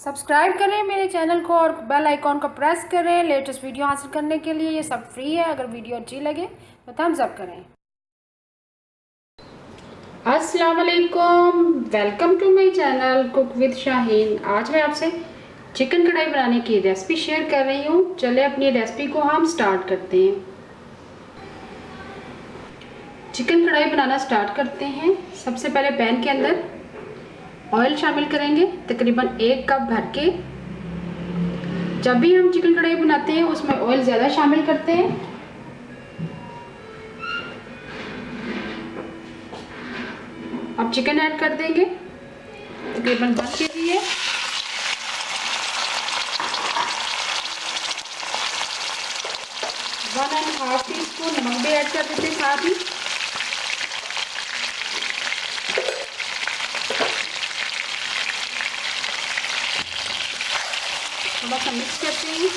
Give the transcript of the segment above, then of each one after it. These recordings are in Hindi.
सब्सक्राइब करें मेरे चैनल को और बेल आइकॉन को प्रेस करें लेटेस्ट वीडियो हासिल करने के लिए। ये सब फ्री है। अगर वीडियो अच्छी लगे तो थम्स अप करें। अस्सलाम वालेकुम, welcome to my channel cook with Shaheen. आज मैं आपसे चिकन कढ़ाई बनाने की रेसिपी शेयर कर रही हूँ। चले अपनी रेसिपी को हम स्टार्ट करते हैं। चिकन कढ़ाई बनाना स्टार्ट करते हैं। सबसे पहले पैन के अंदर ऑयल शामिल करेंगे, तकरीबन 1 कप भर के। जब भी हम चिकन कढ़ाई बनाते हैं उसमें ऑयल ज़्यादा शामिल करते हैं। अब चिकन ऐड कर देंगे, तकरीबन 1 kg है। One and half tea spoon नमक भी ऐड कर देते हैं साथ ही। थोड़ा सा मिक्स करते हैं।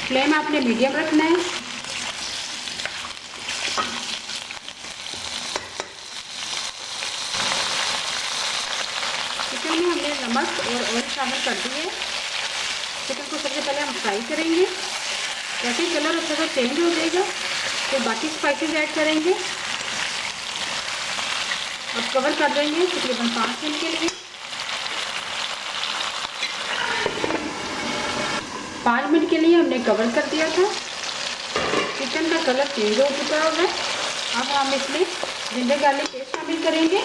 फ्लेम आपने मीडियम रखना है। चिकन में हमने नमक और ऑयल शामिल कर दिए। चिकन को सबसे पहले हम फ्राई करेंगे। जैसे ही कलर अच्छा सा चेंज हो जाएगा तो बाकी स्पाइसेस ऐड करेंगे। अब कवर कर देंगे तकरीबन 5 मिनट के लिए। 5 मिनट के लिए हमने कवर कर दिया था। चिकन का कलर चेंज हो चुका होगा। अब हम इसमें जिंजर गार्लिक पेस्ट शामिल करेंगे,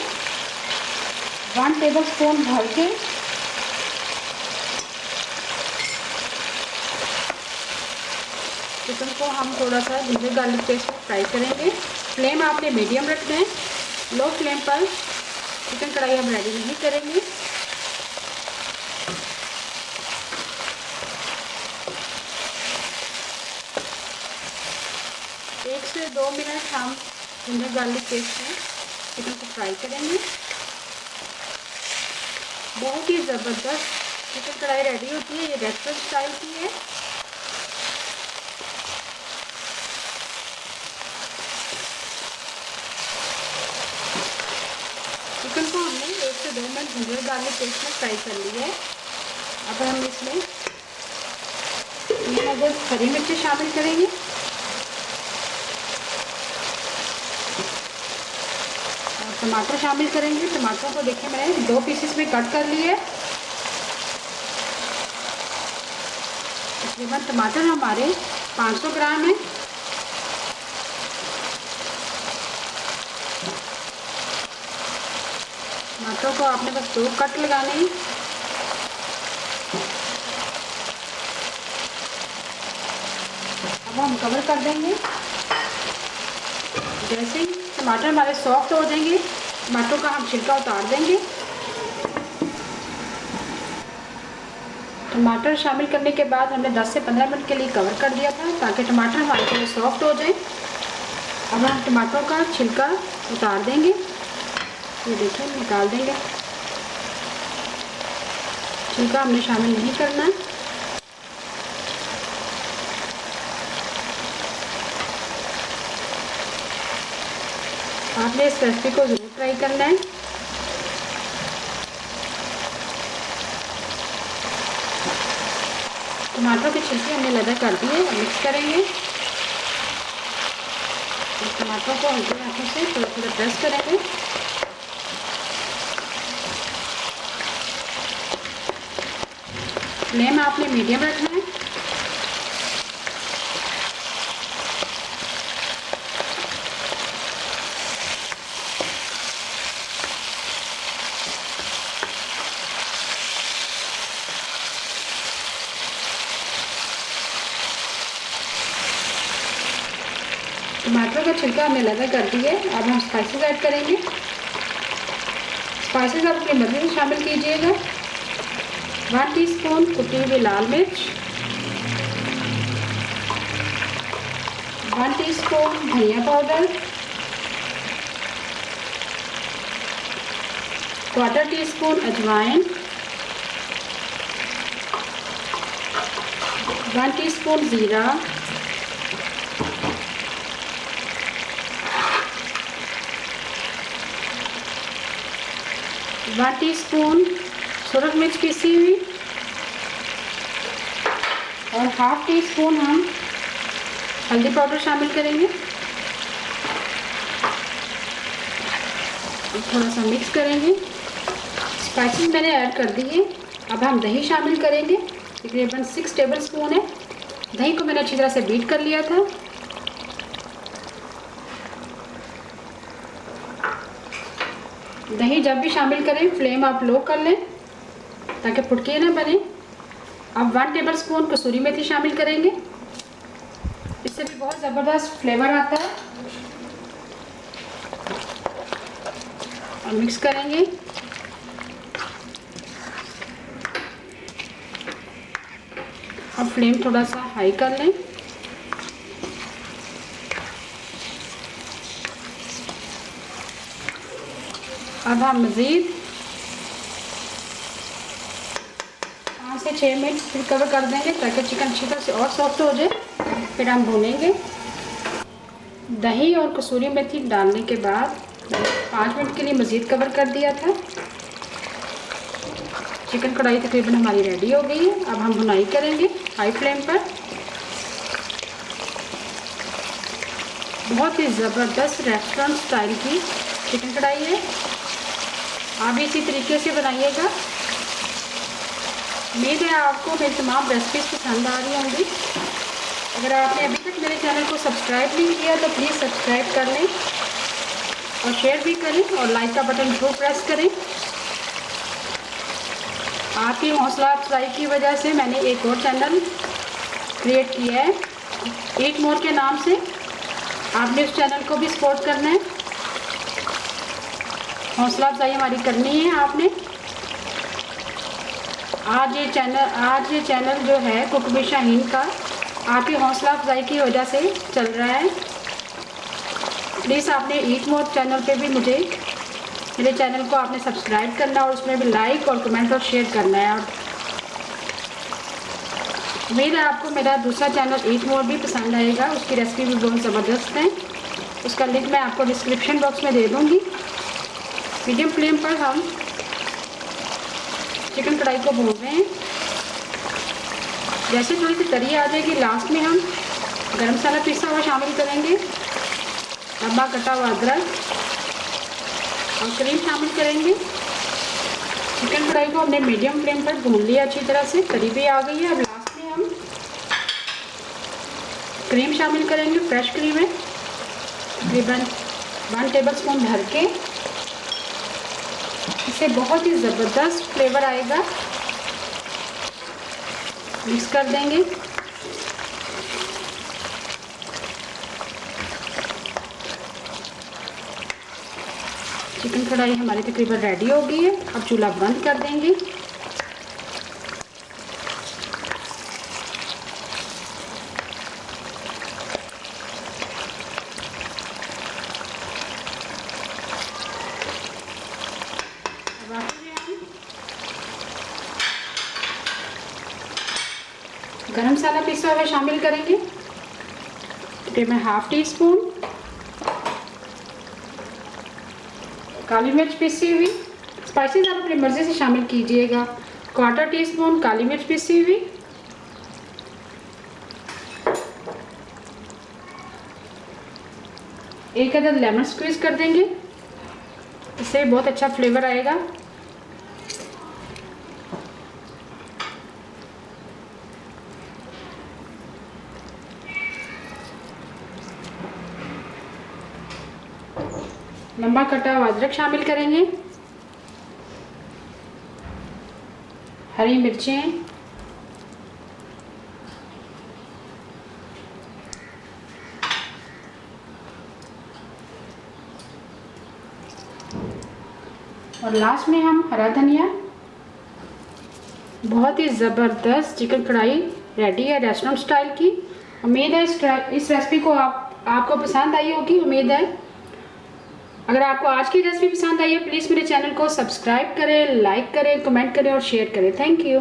1 टेबलस्पून भर के। चिकन को हम थोड़ा सा जिंजर गार्लिक पेस्ट में फ्राई करेंगे। फ्लेम आपने मीडियम रखना है। लो फ्लेम पर चिकन कढ़ाई हम रेडी नहीं करेंगे। एक से 2 मिनट हम जिंजर गार्लिक पेस्ट में चिकन को फ्राई करेंगे। बहुत ही ज़बरदस्त चिकन कढ़ाई रेडी होती है। ये रेस्टोरेंट स्टाइल की है। चिकन को हमने 1 से 2 मिनट जिंजर गार्लिक पेस्ट में फ्राई कर लिया है। अब हम इसमें 3 अदद हरी मिर्ची शामिल करेंगे। और टमाटर शामिल करेंगे। टमाटरों को देखिए मैंने 2 पीसेस में कट कर लिए। तकरीबन टमाटर हमारे 500 ग्राम है। टमाटरों को आपने बस 2 कट लगाने हैं। अब हम कवर कर देंगे। जैसे ही टमाटर हमारे सॉफ्ट हो जाएंगे, टमाटरों का हम छिलका उतार देंगे। टमाटर शामिल करने के बाद हमने 10 से 15 मिनट के लिए कवर कर दिया था ताकि टमाटर हमारे थोड़े सॉफ्ट हो जाए। अब हम टमाटरों का छिलका उतार देंगे। ये देखिए निकाल देंगे। छिलका हमने शामिल नहीं करना। आपने इस रेसिपी को ज़रूर ट्राई करना है। टमाटर के छिलके हमने लगा कर दिए। मिक्स करेंगे। टमाटर को हल्के हाथों से थोड़ा थोड़ा प्रेस करेंगे। फ्लेम आपने मीडियम रखना है। टमाटर का छिलका हमने लगा कर दिया है। अब हम स्पाइसेस ऐड करेंगे। स्पाइसेस आप अपनी मर्जी से शामिल कीजिएगा। 1 टीस्पून कुटी हुई लाल मिर्च, 1 टीस्पून धनिया पाउडर, 1/4 टीस्पून अजवाइन, 1 टीस्पून ज़ीरा, 1 टीस्पून सूरज मिर्च पीसी हुई और हाफ टी स्पून हम हल्दी पाउडर शामिल करेंगे। थोड़ा सा मिक्स करेंगे। स्पाइसेस मैंने ऐड कर दिए। अब हम दही शामिल करेंगे, तकरीबन 6 टेबल स्पून है। दही को मैंने अच्छी तरह से बीट कर लिया था। दही जब भी शामिल करें फ्लेम आप लो कर लें ताकि फुटकी ना बने। अब 1 टेबल स्पून कसूरी मेथी शामिल करेंगे, इससे भी बहुत ज़बरदस्त फ्लेवर आता है। और मिक्स करेंगे। अब फ्लेम थोड़ा सा हाई कर लें। अब हम मज़ीद 5 से 6 मिनट फिर कवर कर देंगे ताकि चिकन अच्छी तरह से और सॉफ्ट हो जाए। फिर हम भूनेंगे। दही और कसूरी मेथी डालने के बाद 5 मिनट के लिए मज़ीद कवर कर दिया था। चिकन कढ़ाई तकरीबन हमारी रेडी हो गई है। अब हम भुनाई करेंगे हाई फ्लेम पर। बहुत ही ज़बरदस्त रेस्टोरेंट स्टाइल की चिकन कढ़ाई है। आप इसी तरीके से बनाइएगा। उम्मीद है आपको मेरी तमाम रेसिपीज़ पसंद आ रही होंगी। अगर आपने अभी तक मेरे चैनल को सब्सक्राइब नहीं किया तो प्लीज़ सब्सक्राइब कर लें और शेयर भी करें और लाइक का बटन जरूर प्रेस करें। आपकी हौसला अफजाई की वजह से मैंने एक और चैनल क्रिएट किया है ईट मोर के नाम से। आपने उस चैनल को भी सपोर्ट करना है। हौसला अफजाई हमारी करनी है आपने। आज ये चैनल जो है कुक विद शाहीन का आपकी हौसला अफजाई की वजह से चल रहा है। प्लीज़ आपने ईट मोर चैनल पे भी मेरे चैनल को आपने सब्सक्राइब करना और उसमें भी लाइक और कमेंट और शेयर करना है। और उम्मीद है आपको मेरा दूसरा चैनल ईट मोर भी पसंद आएगा। उसकी रेसिपी भी बहुत ज़बरदस्त है। उसका लिंक मैं आपको डिस्क्रिप्शन बॉक्स में दे दूँगी। मीडियम फ्लेम पर हम चिकन कढ़ाई को भून रहे हैं। जैसे थोड़ी सी तरी आ जाएगी लास्ट में हम गरम मसाला पिसा हुआ शामिल करेंगे, लंबा कटा हुआ अदरक और क्रीम शामिल करेंगे। चिकन कढ़ाई को हमने मीडियम फ्लेम पर भून लिया अच्छी तरह से, तरी भी आ गई है। अब लास्ट में हम क्रीम शामिल करेंगे। फ्रेश क्रीम है तकरीबन 1 टेबल स्पून भर के। इससे बहुत ही ज़बरदस्त फ्लेवर आएगा। मिक्स कर देंगे। चिकन कढ़ाई हमारी तकरीबन रेडी हो गई है। अब चूल्हा बंद कर देंगे। गरम मसाला पिसा हुआ शामिल करेंगे, तकरीबन हाफ टी स्पून। काली मिर्च पिसी हुई, स्पाइसेस आप अपनी मर्ज़ी से शामिल कीजिएगा। 1/4 टी स्पून काली मिर्च पिसी हुई, 1 अदद लेमन स्क्वीज़ कर देंगे, इससे बहुत अच्छा फ्लेवर आएगा। लंबा कटा हुआ अदरक शामिल करेंगे, हरी मिर्चें, और लास्ट में हम हरा धनिया। बहुत ही ज़बरदस्त चिकन कढ़ाई रेडी है रेस्टोरेंट स्टाइल की। उम्मीद है इस रेसिपी को आपको पसंद आई होगी। उम्मीद है अगर आपको आज की रेसिपी पसंद आई है प्लीज़ मेरे चैनल को सब्सक्राइब करें, लाइक करें, कमेंट करें और शेयर करें। Thank you.